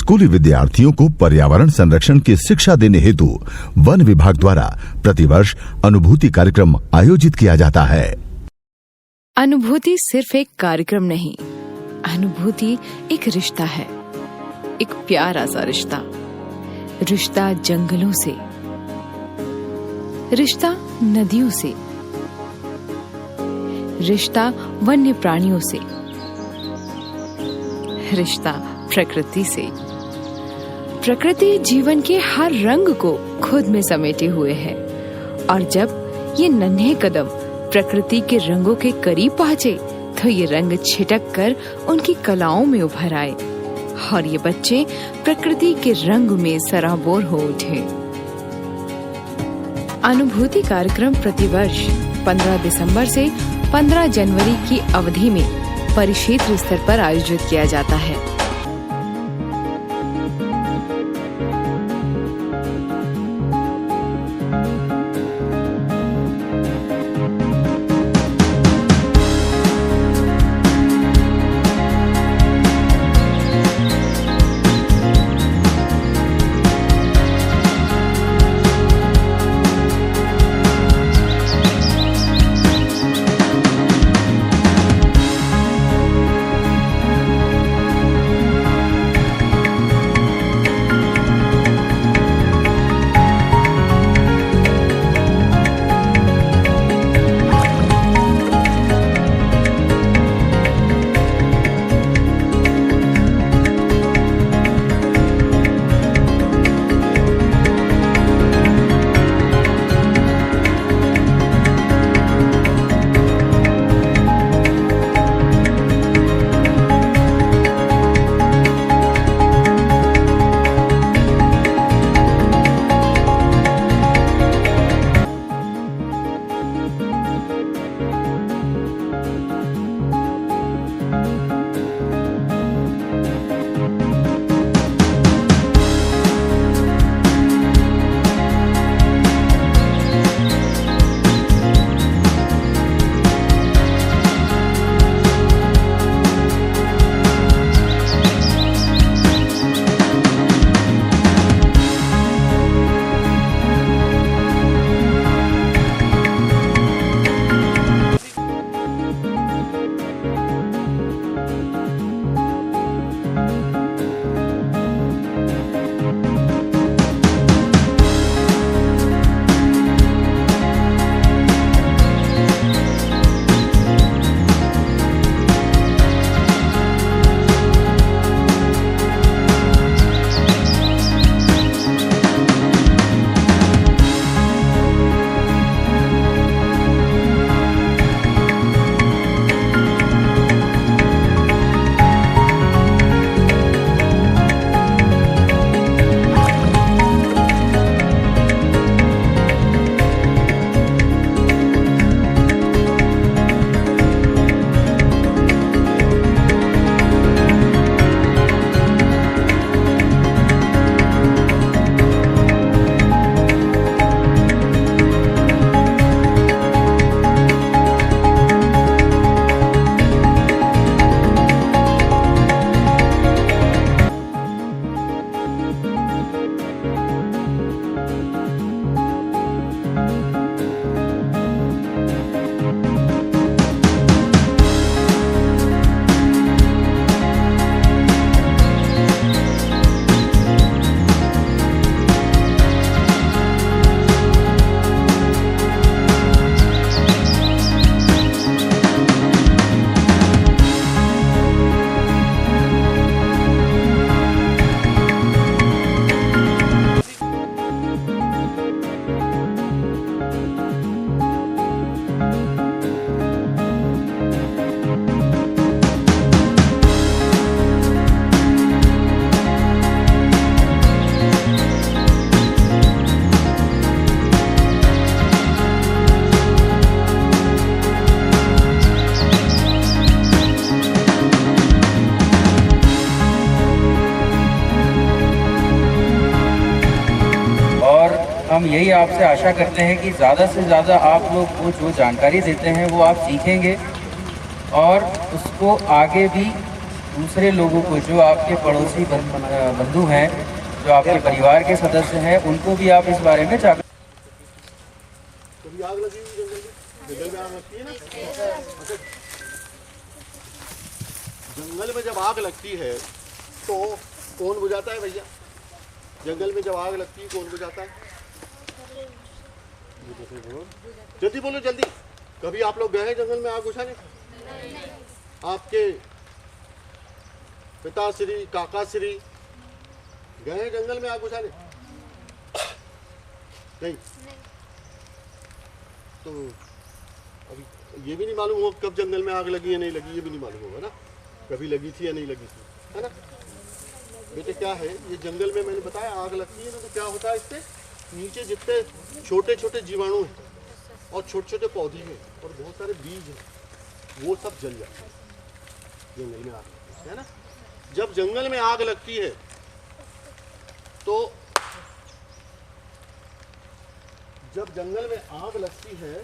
स्कूली विद्यार्थियों को पर्यावरण संरक्षण की शिक्षा देने हेतु वन विभाग द्वारा प्रतिवर्ष अनुभूति कार्यक्रम आयोजित किया जाता है। अनुभूति सिर्फ एक कार्यक्रम नहीं, अनुभूति एक रिश्ता है, एक प्यारा सा रिश्ता। रिश्ता जंगलों से, रिश्ता नदियों से, रिश्ता वन्य प्राणियों से, रिश्ता प्रकृति से। प्रकृति जीवन के हर रंग को खुद में समेटे हुए है और जब ये नन्हे कदम प्रकृति के रंगों के करीब पहुंचे तो ये रंग छिटक कर उनकी कलाओं में उभर आए और ये बच्चे प्रकृति के रंग में सराबोर हो उठे। अनुभूति कार्यक्रम प्रतिवर्ष 15 दिसंबर से 15 जनवरी की अवधि में परिक्षेत्र स्तर पर आयोजित किया जाता है। हम यही आपसे आशा करते हैं कि ज़्यादा से ज़्यादा आप लोग को जो जानकारी देते हैं वो आप सीखेंगे और उसको आगे भी दूसरे लोगों को, जो आपके पड़ोसी बंधु हैं, जो आपके परिवार के सदस्य हैं, उनको भी आप इस बारे में जागरूक। कभी आग लगी हुई जंगल में आग लगती है ना। अच्छा, जंगल में जब आग लगती है तो कौन बुझाता है भैया? जंगल में जब आग लगती है कौन बुझाता है? जल्दी बोलो जल्दी। कभी आप लोग गए हैं जंगल में आग बुझाने? आपके पिताश्री, काकाश्री गए हैं जंगल में आग बुझाने? नहीं। तो अभी ये भी नहीं मालूम हो कब जंगल में आग लगी या नहीं लगी, ये भी नहीं मालूम होगा ना, कभी लगी थी या नहीं लगी थी, है ना बेटे? क्या है ये जंगल में, मैंने बताया आग लगती है ना तो क्या होता है, इससे नीचे जितने छोटे छोटे जीवाणु हैं और छोटे छोटे पौधे हैं और बहुत सारे बीज हैं, वो सब जल जाते हैं जंगल में आग लगती है ना। जब जंगल में आग लगती है तो जब जंगल में आग लगती है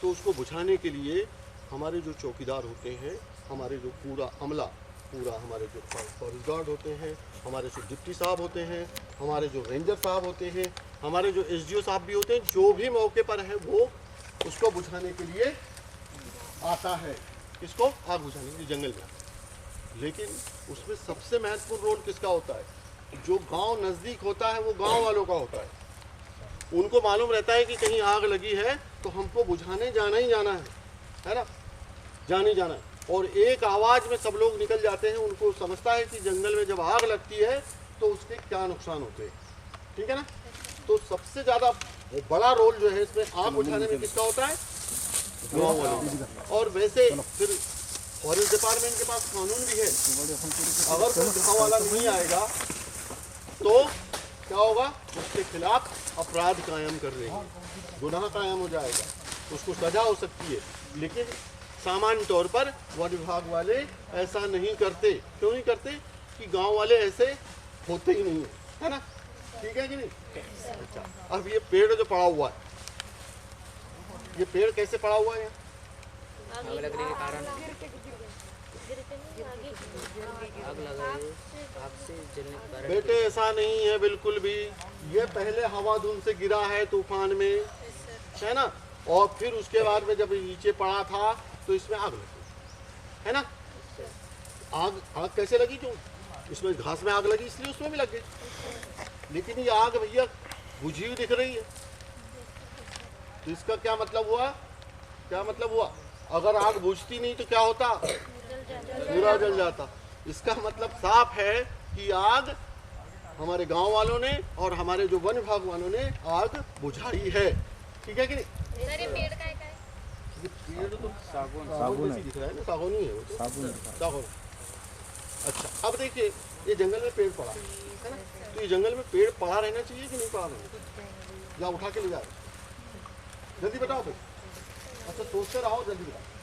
तो उसको बुझाने के लिए हमारे जो चौकीदार होते हैं, हमारे जो पूरा अमला, पूरा हमारे जो फॉरेस्ट गार्ड होते हैं, हमारे जो डिप्टी साहब होते हैं, हमारे जो रेंजर साहब होते हैं, हमारे जो एसडीओ साहब भी होते हैं, जो भी मौके पर है वो उसको बुझाने के लिए आता है। किसको? आग बुझाने के लिए जंगल में। लेकिन उसमें सबसे महत्वपूर्ण रोल किसका होता है? जो गांव नज़दीक होता है वो गांव वालों का होता है। उनको मालूम रहता है कि कहीं आग लगी है तो हमको बुझाने जाना ही जाना है ना, जाना ही जाना है। और एक आवाज़ में सब लोग निकल जाते हैं। उनको समझता है कि जंगल में जब आग लगती है तो उसके क्या नुकसान होते हैं, ठीक है ना। तो सबसे ज़्यादा बड़ा रोल जो है इसमें आग बुझाने में किसका होता है? गाँव वाले। और वैसे फिर फॉरेस्ट डिपार्टमेंट के पास कानून भी है, अगर कोई गाँव वाला नहीं आएगा तो क्या होगा? उसके खिलाफ अपराध कायम कर देंगे, गुनाह कायम हो जाएगा, उसको सजा हो सकती है। लेकिन सामान्य तौर पर वन विभाग वाले ऐसा नहीं करते। क्यों नहीं करते? कि गांव वाले ऐसे होते ही नहीं है ना, ठीक है कि नहीं। अच्छा, अब ये पेड़ जो पड़ा हुआ है, ये पेड़ कैसे पड़ा हुआ है? आग लगने के कारण आग लगा है, आग से जलने के कारण। बेटे ऐसा नहीं है बिल्कुल भी। ये पहले हवा धुंध से गिरा है तूफान में, है ना, और फिर उसके बाद में जब नीचे पड़ा था तो इसमें आग लगी, है ना। आग कैसे लगी? क्यों? इसमें घास में आग लगी इसलिए उसमें भी लग गई। लेकिन ये आग भैया बुझी हुई दिख रही है, तो इसका क्या मतलब हुआ? क्या मतलब हुआ? अगर आग बुझती नहीं तो क्या होता? पूरा जल जाता। इसका मतलब साफ है कि आग हमारे गांव वालों ने और हमारे जो वन विभाग वालों ने आग बुझाई है, ठीक है कि नहीं। सर ये पेड़ का है? ये पेड़ तो सागौन जैसी दिख रहा है ना, सागौन ही है वो तो, सागौन। अच्छा, अब देखिए ये जंगल में पेड़ पड़ा है ना, तो ये जंगल में पेड़ पड़ा रहना चाहिए कि नहीं पड़ा रहना चाहिए? या उठा के ले जाए? जल्दी बताओ भाई। अच्छा, सोचते रहो, जल्दी बताओ।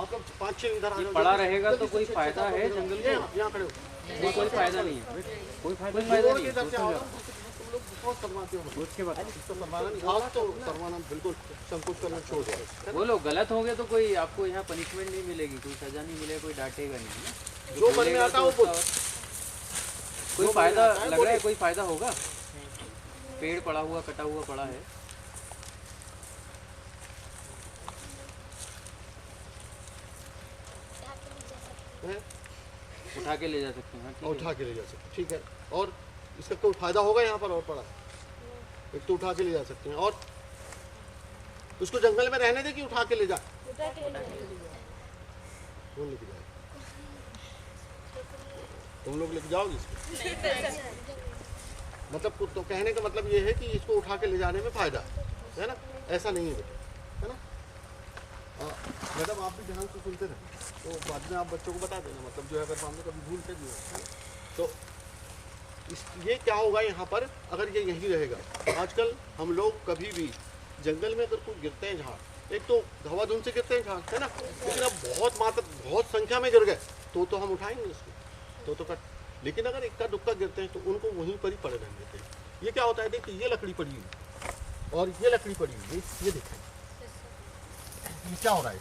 आप लोग 5-6 इधर आ जाओ। पड़ा रहेगा तो कोई फायदा है जंगल को? यहाँ खड़े हो। कोई फायदा नहीं है, कोई फायदा नहीं है। तुम लोग बहुत शर्माते हो। उसके बाद तो शर्माना नहीं, आज तो शर्माना बिल्कुल संकोच करना छोड़ दो। वो लोग गलत होंगे तो कोई आपको यहाँ पनिशमेंट नहीं मिलेगी, कोई सजा नहीं मिलेगी, कोई डांटेगा नहीं ना। जो मन में आता है वो बोल। कोई फायदा लग रहा है? कोई फायदा होगा? पेड़ पड़ा हुआ, कटा हुआ पड़ा है। उठा के ले जा सकते हैं। हाँ, उठा के ले जा सकते, ठीक है। और इसका कोई फायदा होगा यहाँ पर? और पड़ा एक तो उठा के ले जा सकते हैं, और उसको जंगल में रहने दे कि उठा के ले जा? कौन लेके जाए? तुम लोग लेके जाओगे इसको? मतलब तो कहने का मतलब ये है कि इसको उठा के ले जाने में फायदा है ना, ऐसा नहीं है बेटा, है ना। मैडम आप भी ध्यान से सुनते रहे, तो बाद में आप बच्चों को बता देना, मतलब जो है अगर सामने कभी भूल कर दिया तो ये क्या होगा यहाँ पर, अगर ये यही रहेगा। आजकल हम लोग कभी भी जंगल में अगर कोई गिरते हैं झाड़, एक तो हवा धुंध से गिरते हैं झाड़, है ना, लेकिन अब बहुत संख्या में गिर गए तो हम उठाएंगे उसको, तो कट। लेकिन अगर इक्का दुक्का गिरते हैं तो उनको वहीं पर ही पड़े रहने देते हैं। ये क्या होता है, देखिए ये लकड़ी पड़ी हुई और ये लकड़ी पड़ी हुई, ये देखें, ये क्या हो रहा है?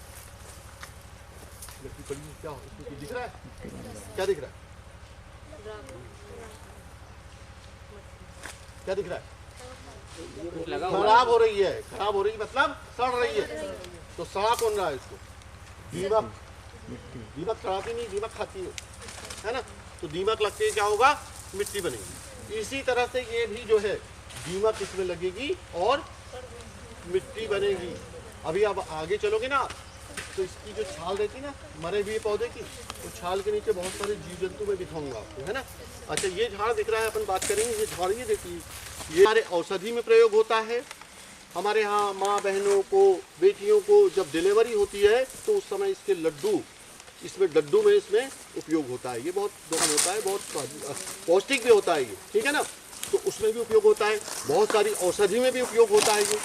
लकड़ी पड़ी है, क्या हो इसमें कुछ दिख रहा है? क्या दिख रहा है? क्या दिख रहा है? कुछ लगा हुआ खराब हो रही है, खराब हो रही है मतलब सड़ रही है। तो सड़ा कौन रहा है इसको? दीमक। दीमक सड़ाती नहीं, दीमक खाती है ना? तो दीमक लग के क्या होगा? मिट्टी बनेगी। इसी तरह से ये भी जो है दीमक इसमें लगेगी और मिट्टी बनेगी। अभी अब आगे चलोगे ना तो इसकी जो छाल रहती है ना मरे हुए पौधे की, तो छाल के नीचे बहुत सारे जीव जंतु मैं दिखाऊंगा आपको, है ना? अच्छा, ये झाड़ दिख रहा है, अपन बात करेंगे। ये झाड़ ये देखिए, ये हमारे औषधि में प्रयोग होता है। हमारे यहाँ माँ बहनों को, बेटियों को जब डिलीवरी होती है तो उस समय इसके लड्डू, इसमें लड्डू में इसमें उपयोग होता है। ये बहुत गर्म होता है, बहुत पौष्टिक भी होता है ये, ठीक है ना? तो उसमें भी उपयोग होता है, बहुत सारी औषधि में भी उपयोग होता है ये।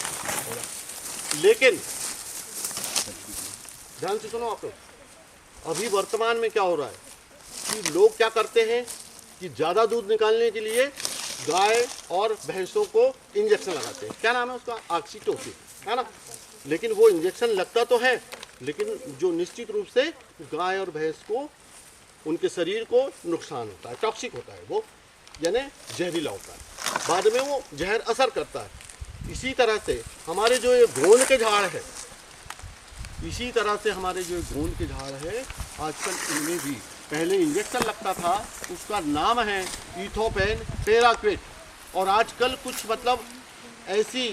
लेकिन ध्यान से सुनो आप लोग, अभी वर्तमान में क्या हो रहा है कि लोग क्या करते हैं कि ज़्यादा दूध निकालने के लिए गाय और भैंसों को इंजेक्शन लगाते हैं। क्या नाम है उसका? ऑक्सीटोसिन, है ना? लेकिन वो इंजेक्शन लगता तो है, लेकिन जो निश्चित रूप से गाय और भैंस को, उनके शरीर को नुकसान होता है, टॉक्सिक होता है, वो यानी जहरीला होता है, बाद में वो जहर असर करता है। इसी तरह से हमारे जो ये गोंद के झाड़ है, इसी तरह से हमारे जो गोंद के झाड़ है, आजकल इनमें भी पहले इंजेक्शन लगता था, उसका नाम है इथोपेन पेराक्विट, और आजकल कुछ मतलब ऐसी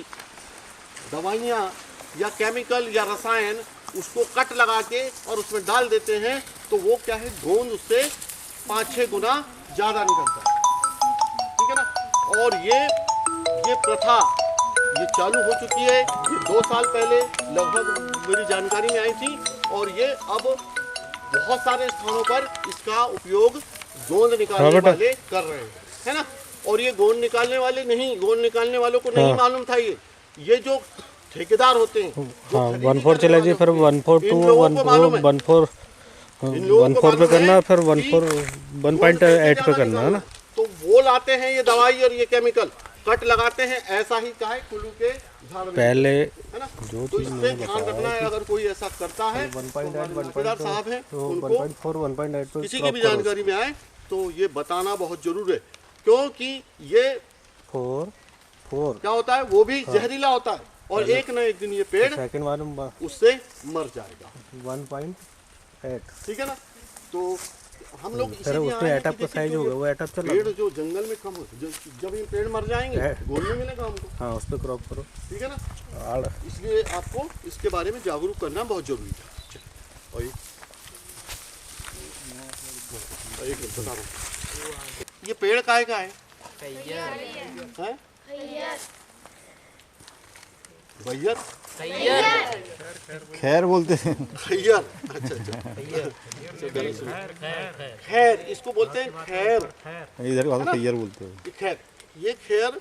दवाइयाँ या केमिकल या रसायन उसको कट लगा के और उसमें डाल देते हैं, तो वो क्या है, गोंद उससे 5-6 गुना ज़्यादा निकलता है, ठीक है ना? और ये प्रथा ये चालू हो चुकी है। ये 2 साल पहले लगभग मेरी जानकारी में आई थी, और ये अब बहुत सारे स्थानों पर इसका उपयोग गोंद निकालने वाले कर रहे हैं, है ना? और ये गोंद निकालने वाले नहीं, गोंद निकालने वालों को नहीं मालूम था ये जो ठेकेदार होते हैं, हाँ 1/4 चला जी, फिर 1/4 टू 1/4 पे करना, फिर 1.8 पे करना, है ना? तो वो लाते हैं ये दवाई और ये केमिकल कट लगाते हैं, ऐसा ही का है कुल्लू के झाड़ में, पहले है ना? तो इससे ध्यान रखना है, अगर कोई ऐसा करता है, 1.8 साहब है, तो उनको 1.4 1.8 पे किसी की भी जानकारी में आए तो ये बताना बहुत जरूर है, क्योंकि ये 4 क्या होता है, वो भी जहरीला होता है, और एक न एक दिन ये पेड़ सेकंड वाला उससे मर जाएगा, 1.8, ठीक है ना? तो हम लोग फिर उसमें एटअप का साइज होगा, वो एटअप चला, पेड़ जो जंगल में कम हो, जब ये पेड़ मर जाएंगे गोद में मिलेगा हमको, हाँ उस पर क्रॉप करो, ठीक है ना? इसलिए आपको इसके बारे में जागरूक करना बहुत जरूरी है। और एक मिनट बता रहा हूँ, ये पेड़ काहे का है? हैं? भैया खैर बोलते हैं, खैर, अच्छा खैर, इसको बोलते हैं खैर, इधर खैर बोलते हैं। खैर, ये खैर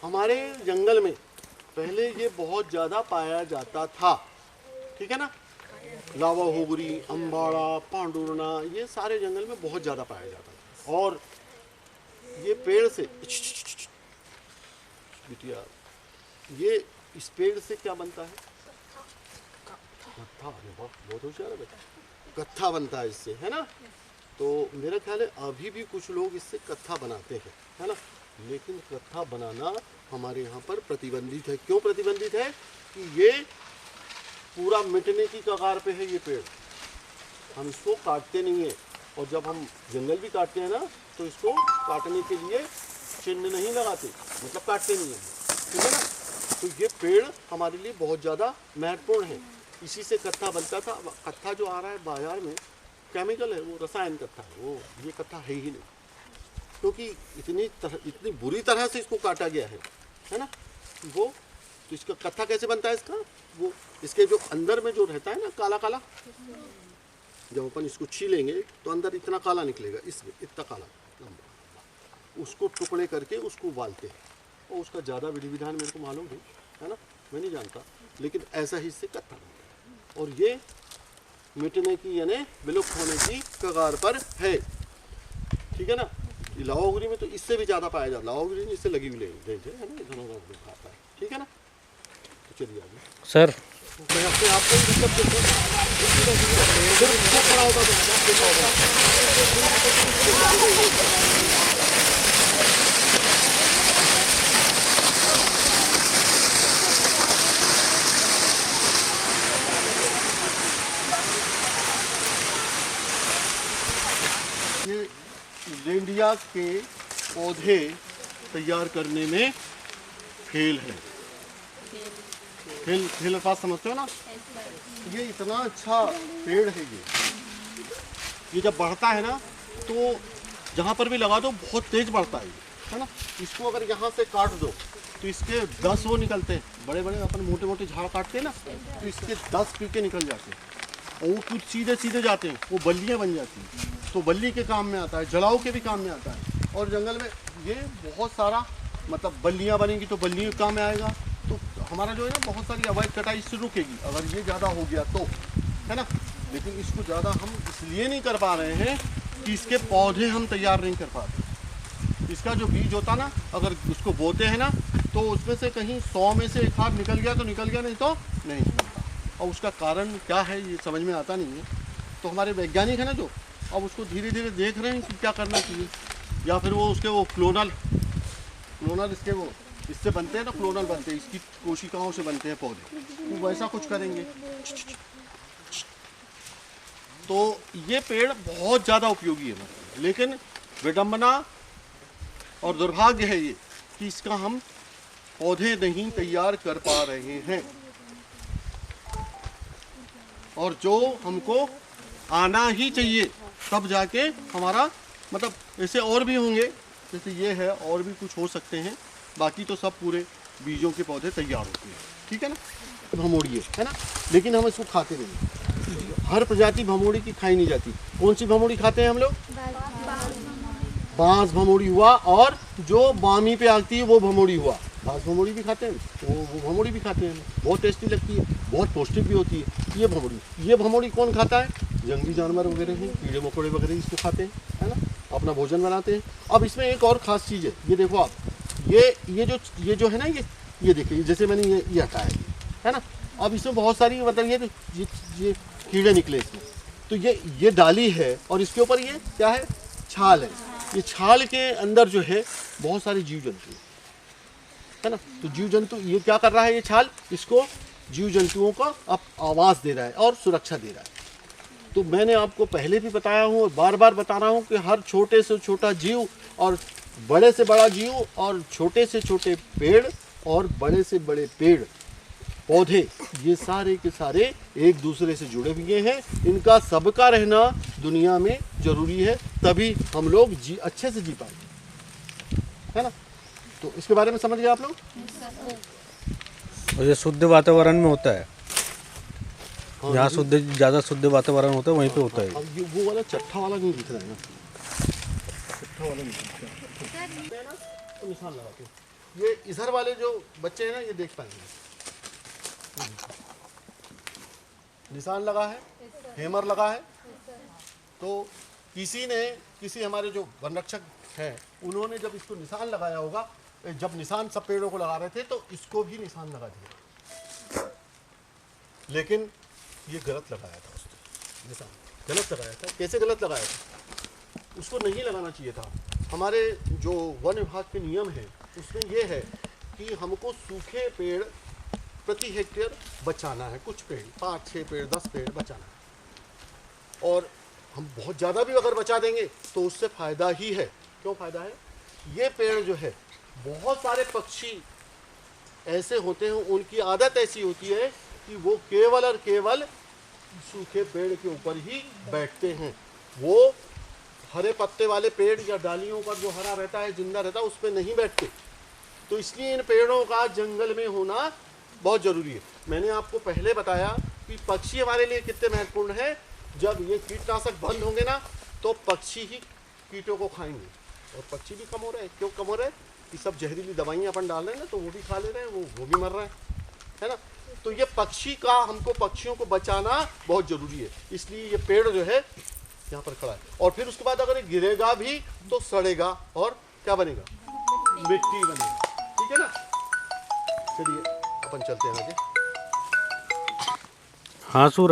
हमारे जंगल में पहले ये बहुत ज़्यादा पाया जाता था, ठीक है ना? लावा होगरी, अम्बाड़ा, पांडुरना, ये सारे जंगल में बहुत ज़्यादा पाया जाता था। और ये पेड़ से बिटिया, ये इस पेड़ से क्या बनता है? कत्था, बहुत होशियार है बेटा, कत्था बनता है इससे, है ना? तो मेरा ख्याल है अभी भी कुछ लोग इससे कत्था बनाते हैं, है ना? लेकिन कत्था बनाना हमारे यहाँ पर प्रतिबंधित है। क्यों प्रतिबंधित है? कि ये पूरा मिटने की कगार पे है ये पेड़, हम इसको काटते नहीं है, और जब हम जंगल भी काटते हैं ना तो इसको काटने के लिए चिन्ह नहीं लगाते, मतलब काटते नहीं है, ठीक है ना? तो ये पेड़ हमारे लिए बहुत ज़्यादा महत्वपूर्ण है, इसी से कत्था बनता था। कत्था जो आ रहा है बाजार में केमिकल है, वो रसायन कत्था है, वो ये कत्था है ही नहीं, क्योंकि इतनी बुरी तरह से इसको काटा गया है ना? वो तो इसका कत्था कैसे बनता है इसका? वो इसके जो अंदर में जो रहता है ना काला काला, जब अपन इसको छीलेंगे तो अंदर इतना काला निकलेगा, इसमें इतना काला लंबा, उसको टुकड़े करके उसको उबालते हैं, और उसका ज़्यादा विधि विधान मेरे को मालूम नहीं, है ना? मैं नहीं जानता, लेकिन ऐसा ही इससे कत्था बनता है, और ये मिटने की यानी विलुप्त होने की कगार पर है, ठीक है ना? लावागुरी में तो इससे भी ज़्यादा पाया जाता है, लावागुरी में इससे लगी हुई है ना, इधर खाता है, ठीक है ना? तो चलिए आगे सर मैं अपने आप को ही मतलब देखो, फिर उसको खड़ा होगा तो आप देखा होगा। ये लेंडिया के पौधे तैयार करने में फेल है। फेल अल्फाज समझते हो ना? ये इतना अच्छा पेड़ है ये जब बढ़ता है ना तो जहाँ पर भी लगा दो बहुत तेज बढ़ता है ना। इसको अगर यहाँ से काट दो तो इसके 10 वो निकलते हैं, बड़े बड़े अपन मोटे मोटे झाड़ काटते हैं ना, तो इसके 10 पीके निकल जाते हैं और वो कुछ सीधे सीधे जाते हैं, वो बल्लियाँ बन जाती हैं। तो बल्ली के काम में आता है, जड़ाऊ के भी काम में आता है। और जंगल में ये बहुत सारा मतलब बल्लियाँ बनेंगी तो बल्लियों के काम में आएगा। तो हमारा जो है ना बहुत सारी अवैध कटाई इससे रुकेगी अगर ये ज़्यादा हो गया तो, है ना। लेकिन इसको ज़्यादा हम इसलिए नहीं कर पा रहे हैं कि इसके पौधे हम तैयार नहीं कर पाते। इसका जो बीज होता ना, अगर उसको बोते हैं ना तो उसमें से कहीं 100 में से एक हाथ निकल गया तो निकल गया, नहीं तो नहीं निकलता। और उसका कारण क्या है ये समझ में आता नहीं है। तो हमारे वैज्ञानिक है ना जो, अब उसको धीरे धीरे देख रहे हैं कि क्या करना चाहिए, या फिर वो उसके वो क्लोनल इसके वो इससे बनते हैं ना, क्लोनल बनते हैं, इसकी कोशिकाओं से बनते हैं पौधे, वो वैसा कुछ करेंगे। तो ये पेड़ बहुत ज़्यादा उपयोगी है, लेकिन विडंबना और दुर्भाग्य है ये कि इसका हम पौधे नहीं तैयार कर पा रहे हैं। और जो हमको आना ही चाहिए तब जाके हमारा मतलब, ऐसे और भी होंगे जैसे ये है, और भी कुछ हो सकते हैं, बाकी तो सब पूरे बीजों के पौधे तैयार होते हैं, ठीक है ना। भमोड़ी है ना, लेकिन हम इसको खाते नहीं। हर प्रजाति भमोड़ी की खाई नहीं जाती। कौन सी भमोड़ी खाते हैं हम लोग? बांस भमोड़ी हुआ, और जो बामी पे आती है वो भमोड़ी हुआ। बांस भमोड़ी भी खाते हैं, वो भमोड़ी भी खाते हैं, बहुत टेस्टी लगती है, बहुत पौष्टिक भी होती है। ये भमोड़ी कौन खाता है? जंगली जानवर वगैरह हैं, कीड़े मकोड़े वगैरह इसको खाते हैं, है ना, अपना भोजन बनाते हैं। अब इसमें एक और ख़ास चीज़ है, ये देखो आप, ये जो है ना, ये देखिए, जैसे मैंने ये हटाया है ना। अब इसमें बहुत सारी मतलब ये कीड़े निकले इसमें। तो ये डाली है और इसके ऊपर ये क्या है? छाल है। ये छाल के अंदर जो है बहुत सारे जीव जंतु है ना। तो जीव जंतु ये क्या कर रहा है? ये छाल इसको जीव जंतुओं को अब आवास दे रहा है और सुरक्षा दे रहा है। तो मैंने आपको पहले भी बताया हूँ और बार बार बता रहा हूँ कि हर छोटे से छोटा जीव और बड़े से बड़ा जीव और छोटे से छोटे पेड़ और बड़े से बड़े पेड़ पौधे, ये सारे के सारे एक दूसरे से जुड़े हुए हैं। इनका सबका रहना दुनिया में जरूरी है, तभी हम लोग अच्छे से जी पाएंगे, है ना। तो इसके बारे में समझ गए आप लोग? और ये शुद्ध वातावरण में होता है, जहाँ ज़्यादा शुद्ध वातावरण होता है वहीं पे होता है। अब ये वो वाला चट्टा वाला नहीं दिख रहा है ना, चट्टा वाला नहीं दिख रहा है ना, तो निशान लगाते हैं। ये इधर वाले जो बच्चे हैं ना, ये देख पाएंगे, निशान लगा है, हैमर लगा है। तो किसी हमारे जो वन रक्षक हैं, उन्होंने जब इसको निशान लगाया होगा, जब निशान सब पेड़ों को लगा रहे थे तो इसको भी निशान लगा दिया, लेकिन ये गलत लगाया था, उसने निशान गलत लगाया था। कैसे गलत लगाया था? उसको नहीं लगाना चाहिए था। हमारे जो वन विभाग के नियम है उसमें ये है कि हमको सूखे पेड़ प्रति हेक्टेयर बचाना है, कुछ पेड़ 5-6 पेड़ 10 पेड़ बचाना है। और हम बहुत ज़्यादा भी अगर बचा देंगे तो उससे फ़ायदा ही है। क्यों फ़ायदा है? ये पेड़ जो है, बहुत सारे पक्षी ऐसे होते हैं, उनकी आदत ऐसी होती है कि वो केवल और केवल सूखे पेड़ के ऊपर ही बैठते हैं। वो हरे पत्ते वाले पेड़ या डालियों पर जो हरा रहता है, जिंदा रहता है, उस पर नहीं बैठते। तो इसलिए इन पेड़ों का जंगल में होना बहुत ज़रूरी है। मैंने आपको पहले बताया कि पक्षी हमारे लिए कितने महत्वपूर्ण है। जब ये कीटनाशक बंद होंगे ना तो पक्षी ही कीटों को खाएंगे, और पक्षी भी कम हो रहे हैं। क्यों कम हो रहे हैं? कि सब जहरीली दवाइयाँ अपन डाल रहे हैं ना, तो वो भी खा ले रहे हैं, वो भी मर रहे हैं, है ना। तो ये हमको पक्षियों को बचाना बहुत ज़रूरी है। इसलिए ये पेड़ जो है यहाँ पर खड़ा है। और फिर उसके बाद अगर ये गिरेगा भी तो सड़ेगा और क्या बनेगा? मिट्टी बनेगी, ठीक है ना। चलिए अपन चलते हैं आगे। हाँ सूरज।